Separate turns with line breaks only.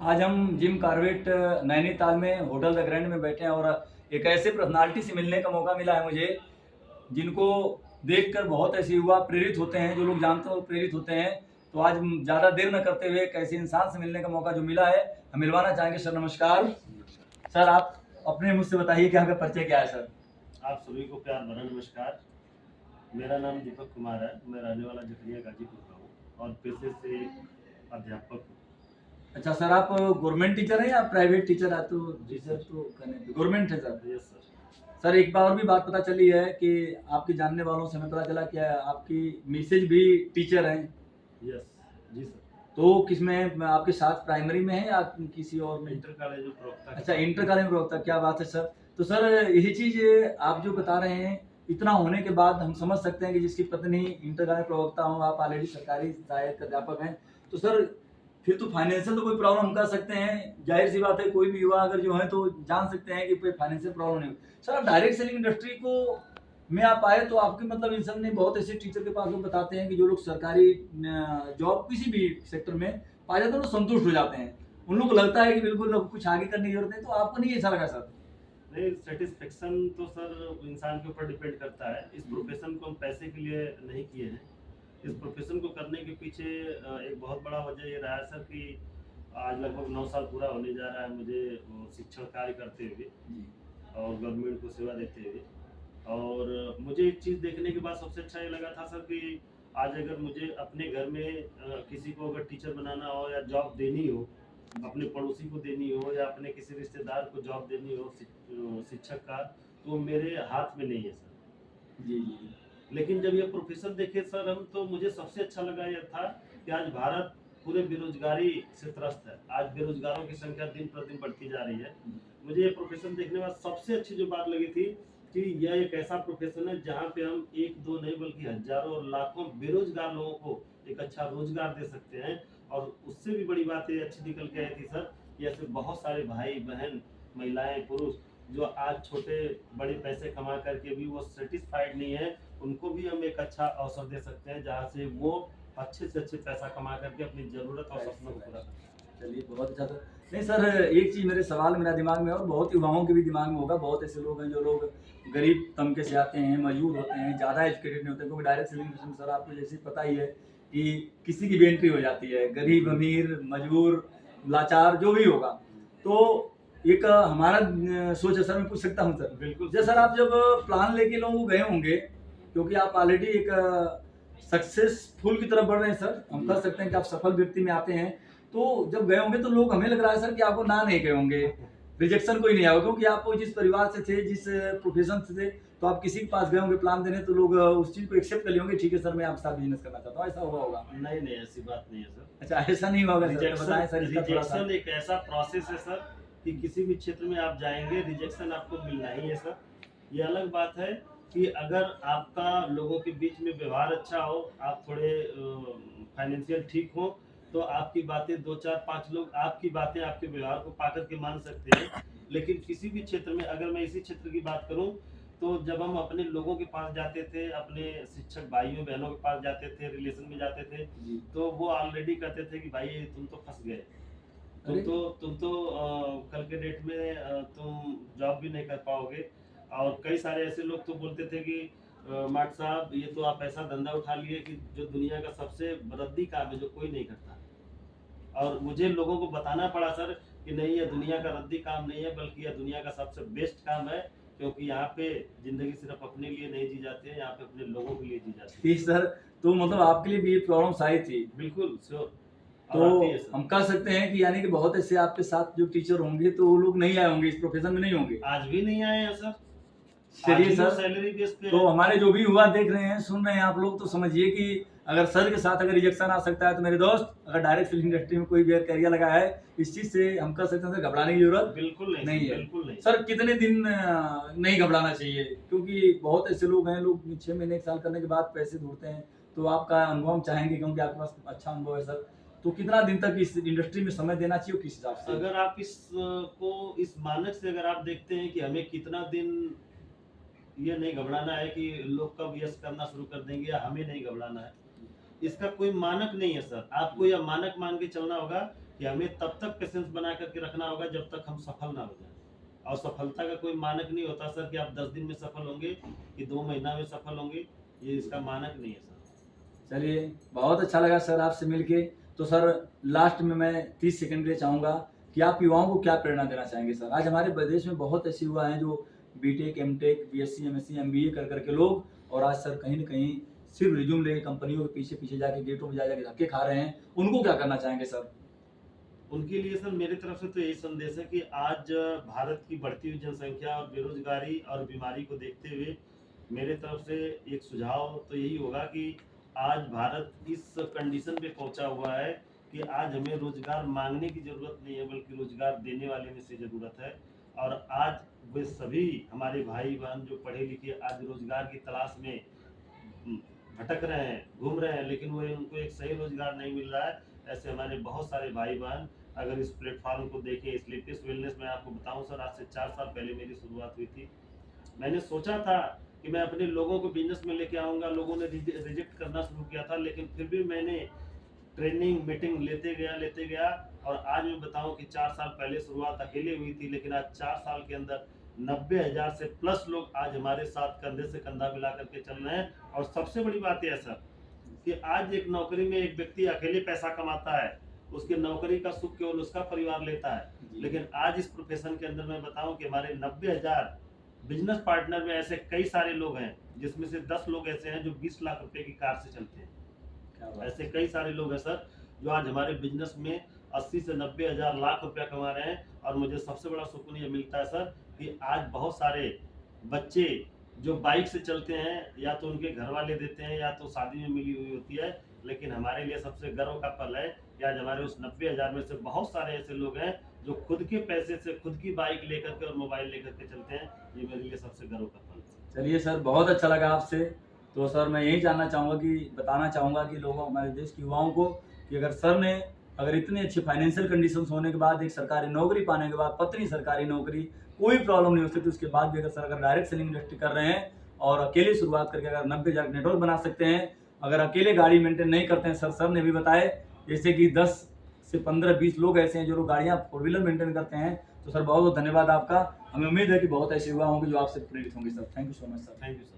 आज हम Jim Corbett Nainital में होटल द ग्रैंड में बैठे हैं और एक ऐसे पर्सनालिटी से मिलने का मौका मिला है मुझे जिनको देखकर बहुत ऐसे युवा प्रेरित होते हैं, जो लोग जानते हो प्रेरित होते हैं। तो आज ज़्यादा देर न करते हुए एक ऐसे इंसान से मिलने का मौका जो मिला है, हम मिलवाना चाहेंगे। सर नमस्कार। सर आप अपने मुझसे बताइए कि आपका परिचय क्या है सर?
आप सभी को प्यार भरा नमस्कार। मेरा नाम दीपक कुमार है। मैं रहने वाला जखरिया गाजीपुर का हूँ और पेशे से अध्यापक हूँ।
अच्छा सर, आप गवर्नमेंट टीचर हैं या प्राइवेट टीचर? आप तो
जी
टीचर
सर।
तो गवर्नमेंट है सर।
Yes sir.
सर एक बार और भी बात पता चली है कि आपके जानने वालों से हमें पता चला कि आपकी मिसेज भी टीचर हैं।
यस। जी सर।
तो किसमें आपके साथ प्राइमरी में है या किसी और में?
इंटर कॉलेज में प्रवक्ता।
अच्छा, इंटर कॉलेज में प्रवक्ता, क्या बात है सर। तो सर यही चीज़ आप जो बता रहे हैं, इतना होने के बाद हम समझ सकते हैं कि जिसकी पत्नी इंटर कॉलेज प्रवक्ता हो, आप ऑलरेडी सरकारी सहायक अध्यापक हैं, तो सर फिर तो फाइनेंशियल तो कोई प्रॉब्लम हम कर सकते हैं। जाहिर सी बात है, कोई भी युवा अगर जो है तो जान सकते हैं कि कोई फाइनेंशियल प्रॉब्लम नहीं हो। सर आप डायरेक्ट सेलिंग इंडस्ट्री को में आप आए तो आपके मतलब इन सब ने बहुत ऐसे टीचर के पास लोग बताते हैं कि जो लोग सरकारी जॉब किसी भी सेक्टर में पा जाते हैं तो संतुष्ट हो जाते हैं। उन लोगों को लगता है कि बिल्कुल अब कुछ आगे करने की जरूरत है, तो आपको नहीं ऐसा लगा सर?
नहीं, सेटिस्फेक्शन तो सर इंसान के ऊपर डिपेंड करता है। इस प्रोफेशन को हम पैसे के लिए नहीं किए हैं। इस प्रोफेशन को करने के पीछे एक बहुत बड़ा वजह ये रहा है सर कि आज लगभग 9 साल पूरा होने जा रहा है मुझे शिक्षण कार्य करते हुए और गवर्नमेंट को सेवा देते हुए। और मुझे एक चीज़ देखने के बाद सबसे अच्छा ये लगा था सर कि आज अगर मुझे अपने घर में किसी को अगर टीचर बनाना हो या जॉब देनी हो, अपने पड़ोसी को देनी हो या अपने किसी रिश्तेदार को जॉब देनी हो शिक्षक का, तो मेरे हाथ में नहीं है सर।
जी जी।
लेकिन जब ये प्रोफेशन देखे सर हम, तो मुझे सबसे अच्छा लगा यह था कि आज भारत पूरे बेरोजगारी से त्रस्त है। आज बेरोजगारों की संख्या दिन प्रतिदिन बढ़ती जा रही है। मुझे ये प्रोफेशन देखने के बाद सबसे अच्छी जो बात लगी थी कि यह एक ऐसा प्रोफेशन है जहाँ पे हम एक दो नहीं बल्कि हजारों और लाखों बेरोजगार लोगों को एक अच्छा रोजगार दे सकते हैं। और उससे भी बड़ी बात ये अच्छी निकल के आई थी सर कि ऐसे बहुत सारे भाई बहन, महिलाएं, पुरुष जो आज छोटे बड़े पैसे कमा करके भी वो सेटिस्फाइड नहीं है, उनको भी हम एक अच्छा अवसर दे सकते हैं जहाँ से वो अच्छे से अच्छे पैसा कमा करके अपनी जरूरत और सपनों को पूरा कर सकते हैं।
चलिए बहुत अच्छा था। नहीं सर, एक चीज़ मेरे सवाल मेरा दिमाग में और बहुत युवाओं के भी दिमाग में होगा, बहुत ऐसे लोग हैं जो लोग गरीब तबके से आते हैं, मजबूर होते हैं, ज़्यादा एजुकेटेड नहीं होते, क्योंकि डायरेक्ट सेलिंग में सर आपको जैसे पता ही है कि किसी की भी एंट्री हो जाती है, गरीब अमीर मजबूर लाचार जो भी होगा। तो एक हमारा सोच है सर, मैं पूछ सकता हूँ सर?
बिल्कुल
जैसे सर आप जब प्लान लेके लोगों को गए होंगे, क्योंकि आप ऑलरेडी एक सक्सेसफुल की तरफ बढ़ रहे हैं सर, हम कह सकते हैं कि आप सफल व्यक्ति में आते हैं। तो जब गए होंगे तो लोग, हमें लग रहा है सर कि आपको ना नहीं कहे होंगे, रिजेक्शन कोई नहीं आया होगा, क्योंकि आप जिस परिवार से थे, जिस प्रोफेशन से थे, तो आप किसी के पास गए होंगे प्लान देने, तो लोग उस चीज़ को एक्सेप्ट कर लिए होंगे, ठीक है सर मैं आपके साथ बिजनेस करना चाहता हूँ, ऐसा हुआ होगा?
नहीं नहीं, ऐसी बात नहीं है सर।
अच्छा ऐसा नहीं होगा सर, तो बताएं सर
रिजेक्शन
इसका थोड़ा सा।
रिजेक्शन एक ऐसा प्रोसेस है सर कि किसी भी क्षेत्र में आप जाएंगे रिजेक्शन आपको मिलना ही है सर। ये अलग बात है कि अगर आपका लोगों के बीच में व्यवहार अच्छा हो, आप थोड़े फाइनेंशियल ठीक हो, तो आपकी बातें दो चार पांच लोग आपकी बातें आपके व्यवहार को पाकर के मान सकते हैं। लेकिन किसी भी क्षेत्र में, अगर मैं इसी क्षेत्र की बात करूं, तो जब हम अपने लोगों के पास जाते थे, अपने शिक्षक भाइयों बहनों के पास जाते थे, रिलेशन में जाते थे, तो वो ऑलरेडी कहते थे कि भाई तुम तो फंस गए, तुम तो कल के डेट में तुम जॉब भी नहीं कर पाओगे। और कई सारे ऐसे लोग तो बोलते थे कि माट साहब ये तो आप ऐसा धंधा उठा लिए कि जो दुनिया का सबसे रद्दी काम है जो कोई नहीं करता। और मुझे लोगों को बताना पड़ा सर कि नहीं, ये दुनिया का रद्दी काम नहीं है बल्कि यह दुनिया का सबसे बेस्ट काम है, क्योंकि यहाँ पे जिंदगी सिर्फ अपने लिए नहीं जी जाती है, यहाँ पे अपने लोगों के लिए जी जाती
ठीक सर, तो मतलब आपके लिए भी ये प्रॉब्लम्स आई थी?
है। बिल्कुल श्योर।
तो
और आती है सर।
हम कह सकते हैं कि यानी कि बहुत ऐसे आपके साथ जो टीचर होंगे तो वो लोग नहीं आए होंगे, इस प्रोफेशन में नहीं होंगे।
आज भी नहीं आए हैं सर। आज
चलिए
भी वो
सर,
सैलरी बेस पे
तो
है।
हमारे जो भी युवा देख रहे हैं, सुन रहे हैं आप लोग, तो समझिए कि अगर सर के साथ अगर रिजेक्शन आ सकता है, तो मेरे दोस्त अगर डायरेक्ट फिल्म इंडस्ट्री में कोई भी करियर लगा है, इस चीज़ से हम कह सकते हैं सर घबराने की जरूरत
बिल्कुल नहीं
नहीं
सर,
है।
बिल्कुल नहीं।
सर कितने दिन नहीं घबराना चाहिए, क्योंकि बहुत ऐसे लोग हैं, लोग 6 महीने 1 साल करने के बाद पैसे ढूंढते हैं, तो आपका अनुभव हम चाहेंगे, क्योंकि आपके पास अच्छा अनुभव है सर। तो कितना दिन तक इस इंडस्ट्री में समय देना चाहिए, किस हिसाब से?
अगर आप को इस मानक से अगर आप देखते हैं कि हमें कितना दिन, ये नहीं घबराना है कि लोग कब यस करना शुरू कर देंगे या हमें नहीं घबराना है, इसका कोई मानक नहीं है सर। आपको यह मानक मान के चलना होगा कि हमें तब तक पेशेंस बना करके रखना होगा जब तक हम सफल ना हो जाए। और सफलता का कोई मानक नहीं होता सर कि आप 10 दिन में सफल होंगे कि 2 महीना में सफल होंगे, ये इसका मानक नहीं है सर।
चलिए, बहुत अच्छा लगा सर आपसे मिलके। तो सर लास्ट में मैं 30 सेकंड के लिए चाहूँगा कि आप युवाओं को क्या प्रेरणा देना चाहेंगे सर? आज हमारे प्रदेश में बहुत ऐसे युवा हैं जो BTech, MTech, BSc, MSc, MBA कर के लोग, और आज सर कहीं न कहीं सिर्फ रिज्यूम लेके कंपनियों के पीछे जाके गेटों में जा के धक्के खा रहे हैं। उनको क्या करना चाहेंगे सर?
उनके लिए सर मेरी तरफ से तो यही संदेश है कि आज भारत की बढ़ती हुई जनसंख्या और बेरोजगारी और बीमारी को देखते हुए मेरे तरफ से एक सुझाव तो यही होगा कि आज भारत इस कंडीशन पे पहुंचा हुआ है कि आज हमें रोजगार मांगने की जरूरत नहीं है, बल्कि रोजगार देने वाले में से जरूरत है। और आज वे सभी हमारे भाई बहन जो पढ़े लिखे आज रोजगार की तलाश में भटक रहे हैं, घूम रहे हैं, लेकिन वो उनको एक सही रोजगार नहीं मिल रहा है। ऐसे हमारे बहुत सारे भाई बहन अगर इस प्लेटफॉर्म को देखें, स्लीपिस वेलनेस में आपको बताऊं सर, आज से 4 साल पहले मेरी शुरुआत हुई थी। मैंने सोचा था कि मैं अपने लोगों को बिजनेस में लेके आऊंगा, लोगों ने रिजेक्ट करना शुरू किया था, लेकिन फिर भी मैंने ट्रेनिंग मीटिंग लेते गया और आज मैं बताऊं कि 4 साल पहले शुरुआत अकेले हुई थी, लेकिन आज 4 साल के अंदर 90,000 से प्लस लोग आज हमारे साथ कंधे से कंधा मिला करके चल रहे हैं। और सबसे बड़ी बात यह है सर कि आज एक नौकरी में एक व्यक्ति अकेले पैसा कमाता है, उसके नौकरी का सुख केवल उसका परिवार लेता है, लेकिन आज इस प्रोफेशन के अंदर मैं बताऊं कि हमारे 90,000 बिजनेस पार्टनर में ऐसे कई सारे लोग हैं, जिसमें से 10 लोग ऐसे हैं जो 20 लाख रुपए की कार से चलते हैं। ऐसे कई सारे लोग हैं सर जो आज हमारे बिजनेस में 80 से 90,000 लाख रुपया कमा रहे हैं। और मुझे सबसे बड़ा सुकून ये मिलता है सर कि आज बहुत सारे बच्चे जो बाइक से चलते हैं, या तो उनके घर वाले देते हैं या तो शादी में मिली हुई होती है, लेकिन हमारे लिए सबसे गर्व का पल है कि आज हमारे उस 90,000 में से बहुत सारे ऐसे लोग हैं जो खुद के पैसे से खुद की बाइक लेकर के और मोबाइल लेकर के चलते हैं। ये मेरे लिए सबसे गर्व का पल है।
चलिए सर, बहुत अच्छा लगा आपसे। तो सर मैं यही बताना चाहूँगा कि लोगों, हमारे देश के युवाओं को, कि अगर इतनी अच्छी फाइनेंशियल कंडीशंस होने के बाद, एक सरकारी नौकरी पाने के बाद, पत्नी सरकारी नौकरी, कोई प्रॉब्लम नहीं हो सकती, उसके बाद भी अगर डायरेक्ट सेलिंग इंडस्ट्री कर रहे हैं और अकेले शुरुआत करके अगर 90,000 नेटवर्क बना सकते हैं, अगर अकेले गाड़ी मेंटेन नहीं करते हैं, सर ने भी बताए जैसे कि 10 से 15-20 लोग ऐसे हैं जो गाड़ियाँ 4 व्हीलर मेंटेन करते हैं। तो सर बहुत बहुत धन्यवाद आपका। हमें उम्मीद है कि बहुत ऐसे युवा होंगे जो आपसे प्रेरित होंगे sir. Thank you so much sir.
Thank you sir.